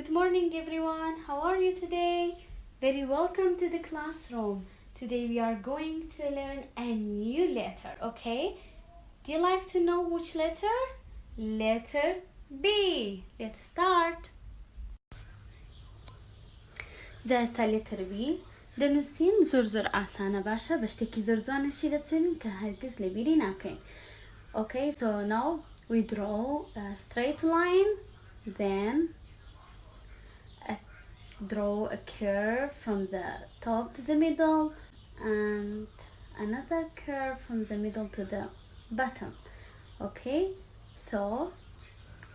Good morning everyone, how are you today? Very welcome to the classroom. Today we are going to learn a new letter, okay? Do you like to know which letter? Letter B. Let's start. جاءت letter B. دەنووسین زۆر ئاسانە باشە بە شتێکی زۆر جوانەشی دەتوێنین کە هەرگیز لەبیری ناکەین. Okay, so now we draw a straight line, then draw a curve from the top to the middle and another curve from the middle to the bottom. Okay, so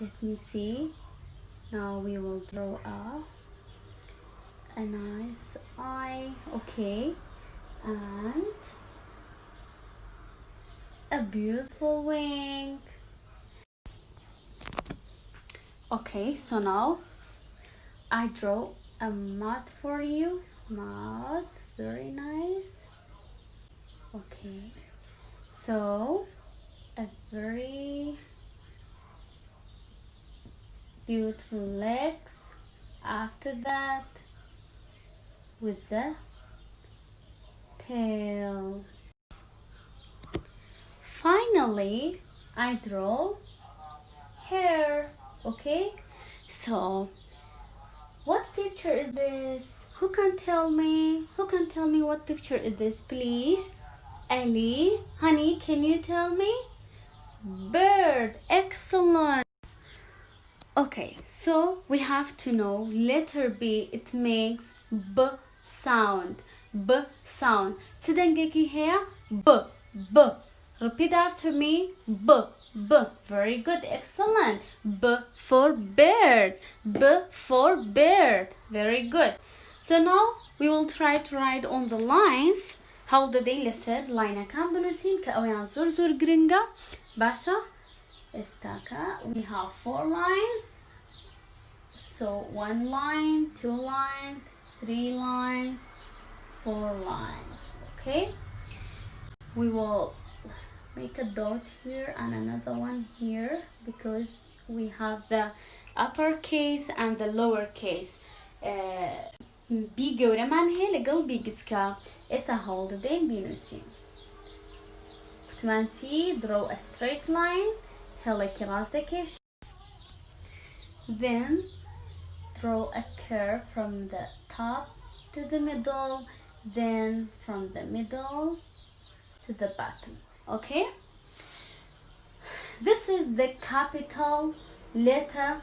let me see. Now we will draw a nice eye, okay, and a beautiful wing. Okay, so now I draw a mouth for you. Mouth, very nice. Okay, so a very beautiful legs. After that, with the tail. Finally, I draw hair. Okay, so what picture is this? Who can tell me? Who can tell me what picture is this, please? Ellie, honey, can you tell me? Bird, excellent. Okay, so we have to know letter B, it makes B sound. B sound. Tsidengeki here, B, B. Repeat after me, B, B. Very good, excellent. B for bird. B for bird. Very good. So now we will try to write on the lines. How the day lesser line can بنوسين كأويان زور gringa. Basha. Estaka. We have 4 lines. So 1 line, 2 lines, 3 lines, 4 lines. Okay. We will make a dot here and another one here because we have the uppercase and the lowercase. B göre من هي لقل B gitska. Esa hold the بينوسين. Kutmanti draw a straight line. Hele kirazdekesh. Then draw a curve from the top to the middle, then from the middle to the bottom. Okay, this is the capital letter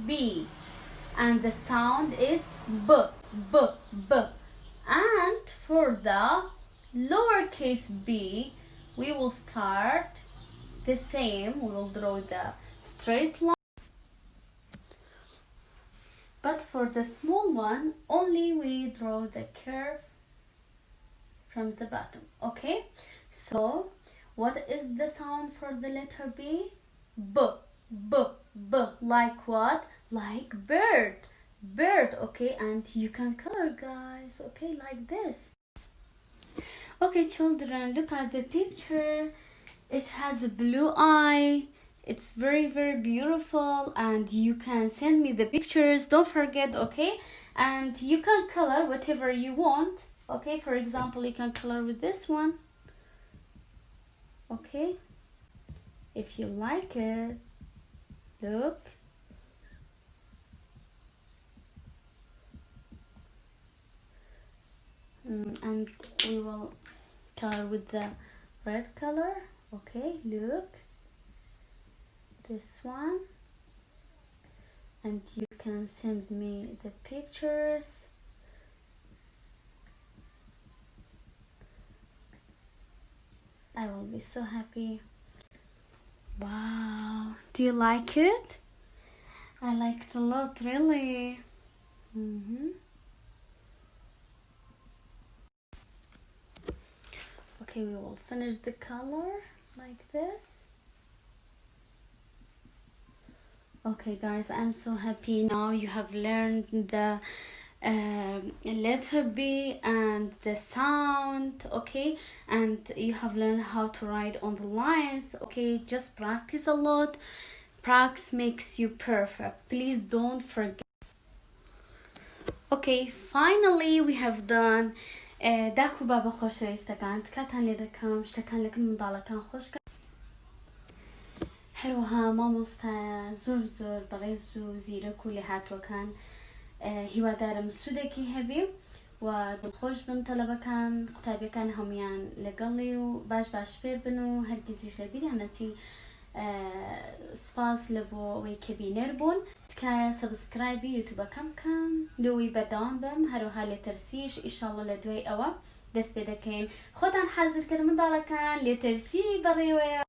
B and the sound is B, B, B. And for the lowercase b, we will start the same. We will draw the straight line. But for the small one, only we draw the curve from the bottom. Okay, so what is the sound for the letter B? B, B, B. Like what? Like bird. Bird, okay? And you can color, guys, okay? Like this. Okay, children, look at the picture. It has a blue eye. It's very, very beautiful. And you can send me the pictures. Don't forget, okay? And you can color whatever you want. Okay, for example, you can color with this one. Okay, if you like it, look. And we will color with the red color. Okay, look. This one. And you can send me the pictures. I will be so happy. Wow, do you like it? I like it a lot, really. Okay, we will finish the color like this. Okay guys, I'm so happy now you have learned the letter B and the sound, okay, and you have learned how to write on the lines. Okay, just practice a lot. Practice makes you perfect. Please don't forget. Okay, finally we have done داکو بابا خۆشەویستەکان کاتان لێ دەکەم شتەکان لەگەڵ منداڵەکان خۆشکە هەروەها مامۆستایە زۆر بەڕێز و زیرەک و لێهاتووەکان هیوادارم سوودێکی هەبێ و دڵخۆش بن تەلەبەکان قوتابیەکان هەمویان لەگەڵێ و باش فێر بن و هەرگیزیش لەبیریان نەچی سپاس لە بۆ ئەوەی کە بینەر بوون تکایە سەبسکرایبی یوتیوبەکەم بکەن لەوەی بەردەوام بم هەروەها لێتەرسیش ئیشەڵڵا لە دوای ئەوە دەست پێ دەکەین خۆتان حازرکەن منداڵەکان لێتەرسی بەڕێوەیە